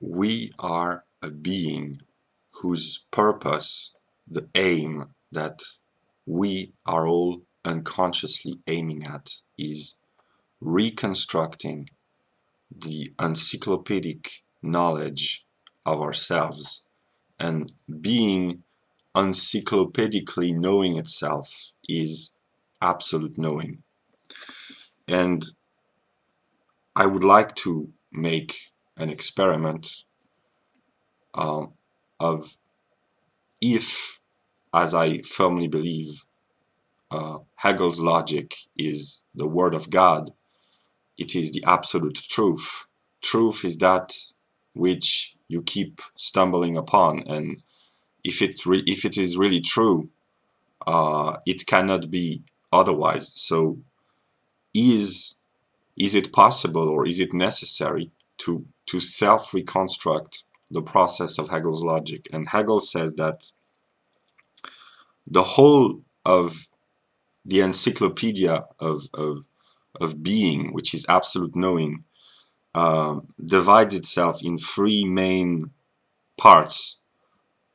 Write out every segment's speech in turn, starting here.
we are a being whose purpose, the aim that we are all unconsciously aiming at, is reconstructing the encyclopedic knowledge of ourselves, and being encyclopedically knowing itself is absolute knowing. And I would like to make an experiment of if, as I firmly believe, Hegel's logic is the word of God, it is the absolute truth. Truth is that which you keep stumbling upon, and if it is really true, it cannot be otherwise. So is it possible, or is it necessary to self-reconstruct the process of Hegel's logic? And Hegel says that the whole of the encyclopedia of being, which is absolute knowing, divides itself in three main parts: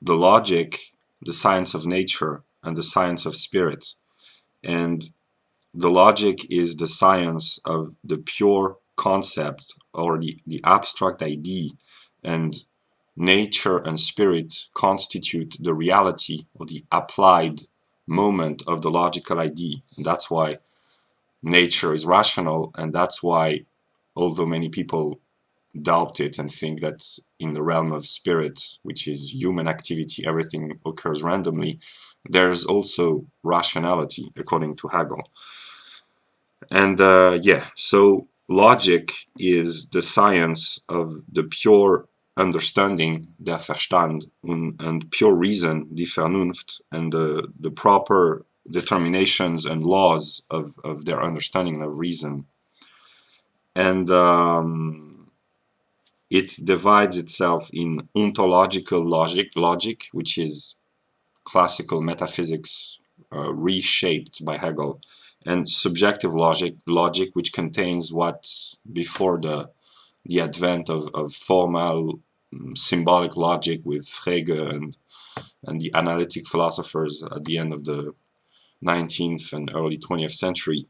the logic, the science of nature, and the science of spirit. And the logic is the science of the pure concept, or the abstract idea, and nature and spirit constitute the reality, or the applied moment of the logical idea. And that's why nature is rational, and that's why, although many people doubt it and think that in the realm of spirit, which is human activity, everything occurs randomly, there's also rationality, according to Hegel. And yeah, so logic is the science of the pure understanding, der Verstand, and pure reason, die Vernunft, and the proper determinations and laws of their understanding of reason. And it divides itself in ontological logic, which is classical metaphysics reshaped by Hegel, and subjective logic, which contains what, before the advent of formal symbolic logic with Hegel and the analytic philosophers at the end of the 19th and early 20th century,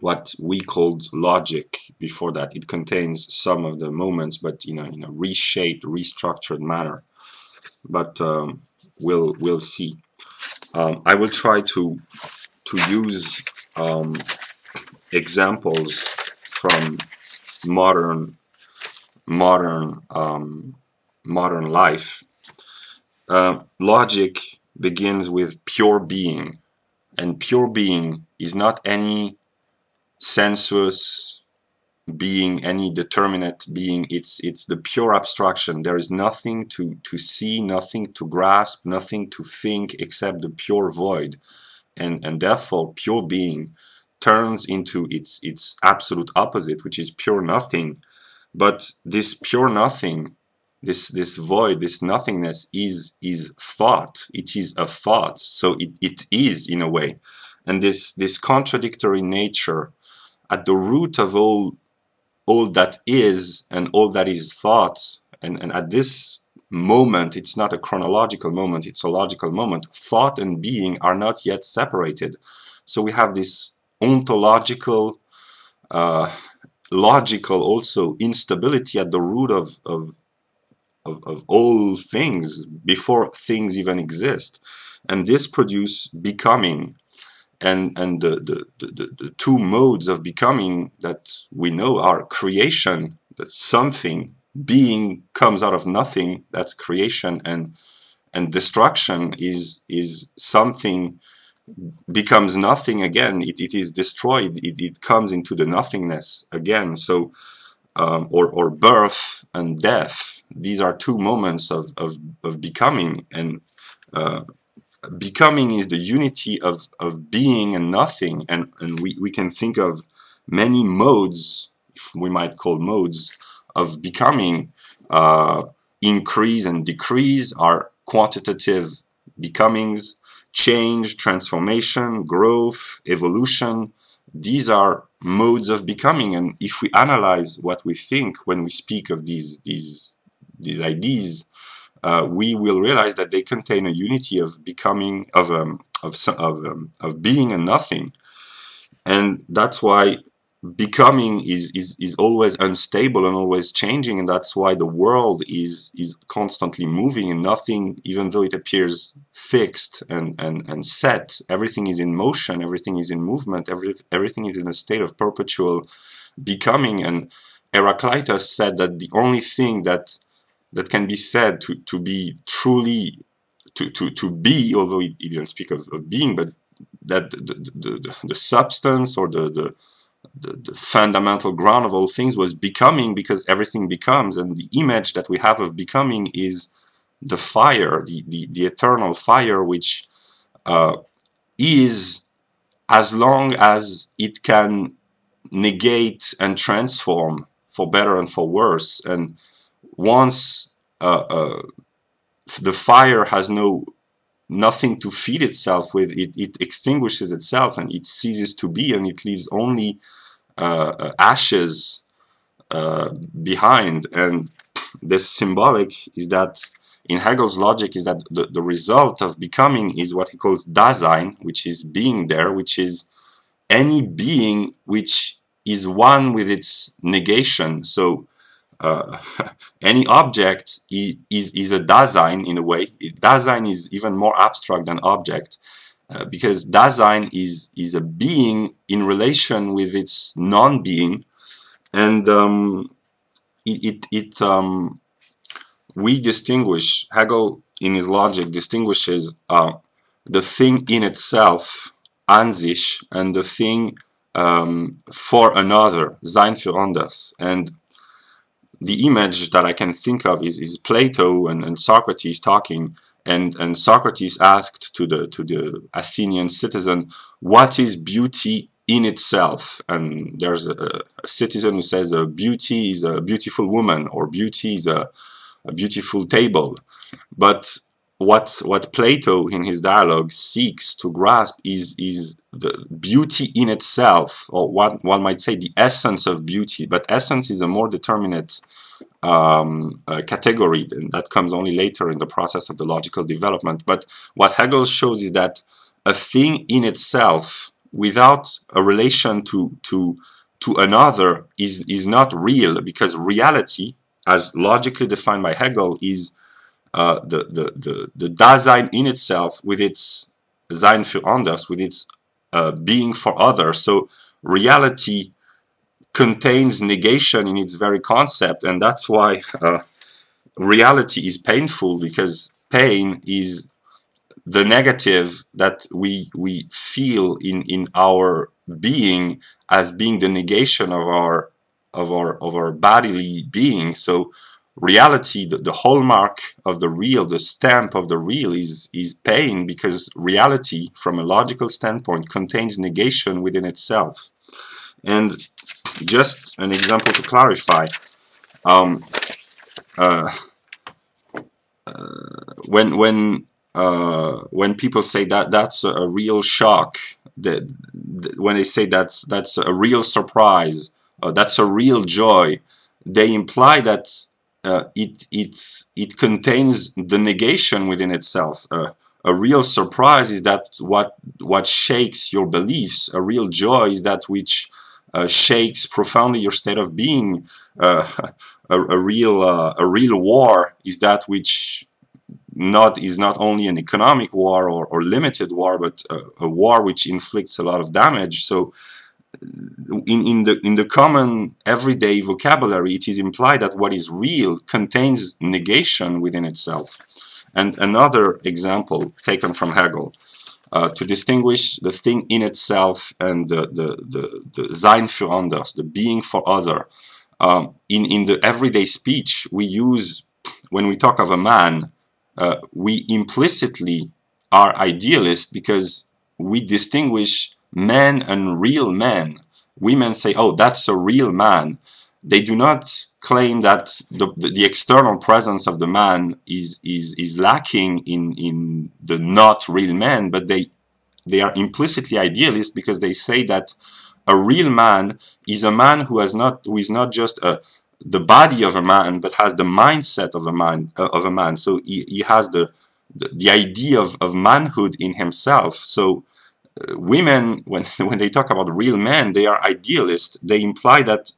what we called logic before that. It contains some of the moments, but in a reshaped, restructured manner. But we'll see. I will try to use examples from modern life. Logic begins with pure being, and pure being is not any sensuous being, any determinate being. It's the pure abstraction. There is nothing to see, nothing to grasp, nothing to think except the pure void. And therefore pure being turns into its absolute opposite, which is pure nothing. But this pure nothing, this void, this nothingness is thought. It is a thought, so it is, in a way. And this contradictory nature, at the root of all that is and all that is thought, and at this moment, it's not a chronological moment, it's a logical moment. Thought and being are not yet separated. So we have this ontological, logical also instability at the root of all things, before things even exist. And this produces becoming. And the two modes of becoming that we know are creation, that something, being comes out of nothing, that's creation, and destruction is something becomes nothing again, it is destroyed, it comes into the nothingness again. So or birth and death, these are two moments of becoming, and becoming is the unity of being and nothing. And we can think of many modes, if we might call modes, of becoming. Increase and decrease are quantitative becomings. Change, transformation, growth, evolution, these are modes of becoming. And if we analyze what we think when we speak of these these ideas, we will realize that they contain a unity of becoming, of being and nothing, and that's why becoming is always unstable and always changing, and that's why the world is constantly moving, and nothing, even though it appears fixed and set, everything is in motion, everything is in movement, everything is in a state of perpetual becoming. And Heraclitus said that the only thing that can be said to be truly to be, although he didn't speak of being, but that the substance or the fundamental ground of all things was becoming, because everything becomes, and the image that we have of becoming is the fire, the eternal fire, which is, as long as it can negate and transform for better and for worse. And once the fire has nothing to feed itself with, it extinguishes itself and it ceases to be, and it leaves only ashes behind. And the symbolic is that, in Hegel's logic, is that the result of becoming is what he calls Dasein, which is being there, which is any being which is one with its negation. So any object is a Dasein in a way. Dasein is even more abstract than object, because Dasein is a being in relation with its non-being, and we distinguish, Hegel in his logic distinguishes the thing in itself, an sich, and the thing for another, sein für anders. And the image that I can think of is Plato and Socrates talking, and Socrates asked to the Athenian citizen, what is beauty in itself? And there's a citizen who says beauty is a beautiful woman, or beauty is a beautiful table. But what Plato in his dialogue seeks to grasp is the beauty in itself, or what one might say the essence of beauty. But essence is a more determinate category, and that comes only later in the process of the logical development. But what Hegel shows is that a thing in itself, without a relation to another, is not real, because reality, as logically defined by Hegel, is the Dasein in itself, with its Sein für anders, with its being for others. So reality contains negation in its very concept, and that's why reality is painful, because pain is the negative that we feel in our being as being the negation of our bodily being. So reality, the hallmark of the real, the stamp of the real, is pain, because reality, from a logical standpoint, contains negation within itself. And just an example to clarify, when people say that's a real shock, when they say that's a real surprise, that's a real joy, they imply that it contains the negation within itself. A real surprise is that what shakes your beliefs. A real joy is that which shakes profoundly your state of being. A real war is that which is not only an economic war or limited war, but a war which inflicts a lot of damage. So in the common everyday vocabulary, it is implied that what is real contains negation within itself. And another example taken from Hegel, to distinguish the thing in itself and the Sein für anders, the being for other. In the everyday speech we use, when we talk of a man, we implicitly are idealist, because we distinguish men and real men. Women say, oh, that's a real man. They do not claim that the external presence of the man is lacking in the not real man, but they are implicitly idealist, because they say that a real man is a man who is not just the body of a man, but has the mindset of a man. So he has the idea of manhood in himself. So women, when they talk about real men, they are idealists. They imply that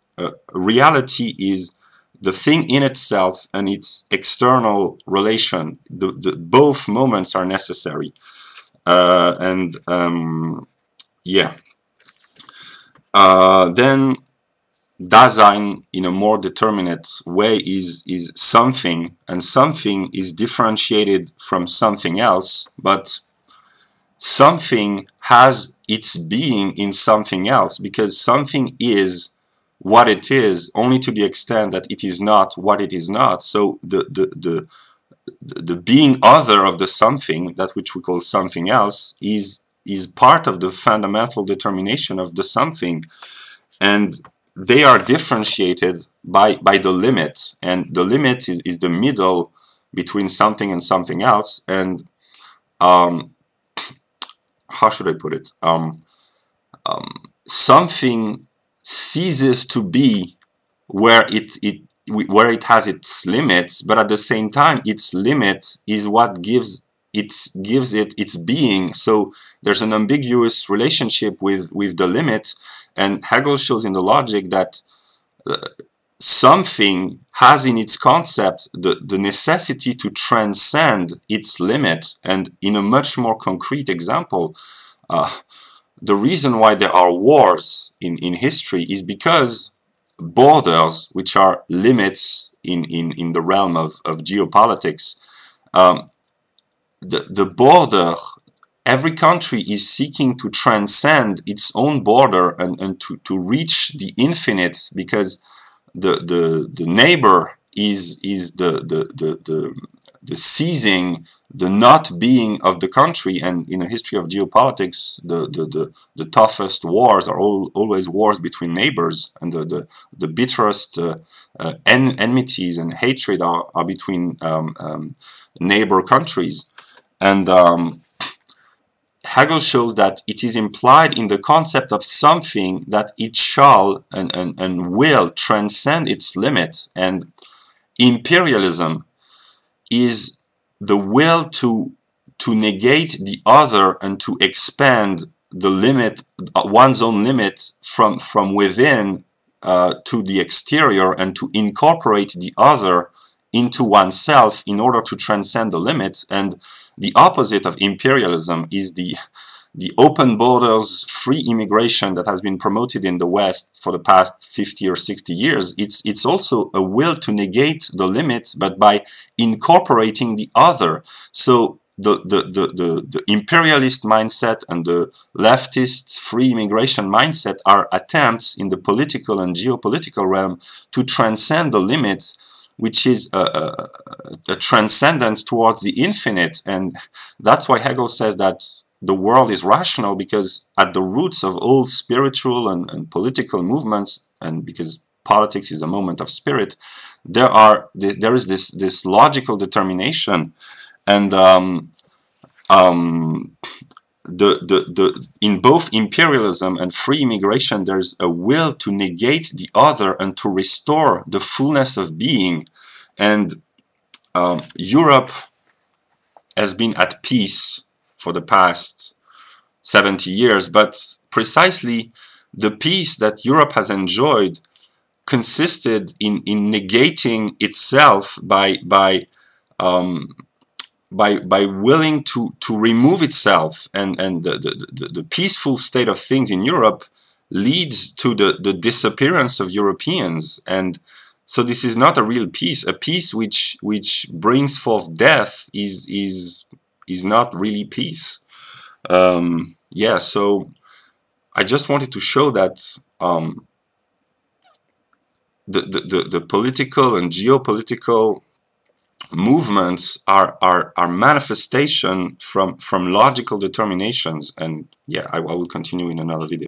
reality is the thing in itself and its external relation. Both moments are necessary. Yeah. Then Dasein, in a more determinate way, is something, and something is differentiated from something else, but something has its being in something else, because something is what it is only to the extent that it is not what it is not. So the being other of the something, that which we call something else, is part of the fundamental determination of the something, and they are differentiated by the limit, and the limit is the middle between something and something else. And how should I put it? Something ceases to be where it has its limits, but at the same time, its limit is what gives it its being. So there's an ambiguous relationship with the limit, and Hegel shows in the logic that something has in its concept the necessity to transcend its limit. And in a much more concrete example, the reason why there are wars in history is because borders, which are limits in the realm of geopolitics, the border, every country is seeking to transcend its own border and to reach the infinite, because the neighbor is the seizing, the not being of the country. And in a history of geopolitics, the toughest wars are always wars between neighbors, and the bitterest enmities and hatred are between neighbor countries. And Hegel shows that it is implied in the concept of something that it shall and will transcend its limit. And imperialism is the will to negate the other and to expand the limit, one's own limit, from within to the exterior, and to incorporate the other into oneself in order to transcend the limit. And the opposite of imperialism is the open borders, free immigration that has been promoted in the West for the past 50 or 60 years. It's also a will to negate the limit, but by incorporating the other. So the imperialist mindset and the leftist free immigration mindset are attempts in the political and geopolitical realm to transcend the limit, which is a transcendence towards the infinite. And that's why Hegel says that the world is rational, because at the roots of all spiritual and political movements, and because politics is a moment of spirit, there is this logical determination. And in both imperialism and free immigration, there's a will to negate the other and to restore the fullness of being. And Europe has been at peace for the past 70 years, but precisely the peace that Europe has enjoyed consisted in negating itself by willing to remove itself, and the peaceful state of things in Europe leads to the disappearance of Europeans. And so this is not a real peace. A peace which brings forth death is not really peace. Yeah, so I just wanted to show that the political and geopolitical movements are manifestation from logical determinations. And yeah, I will continue in another video.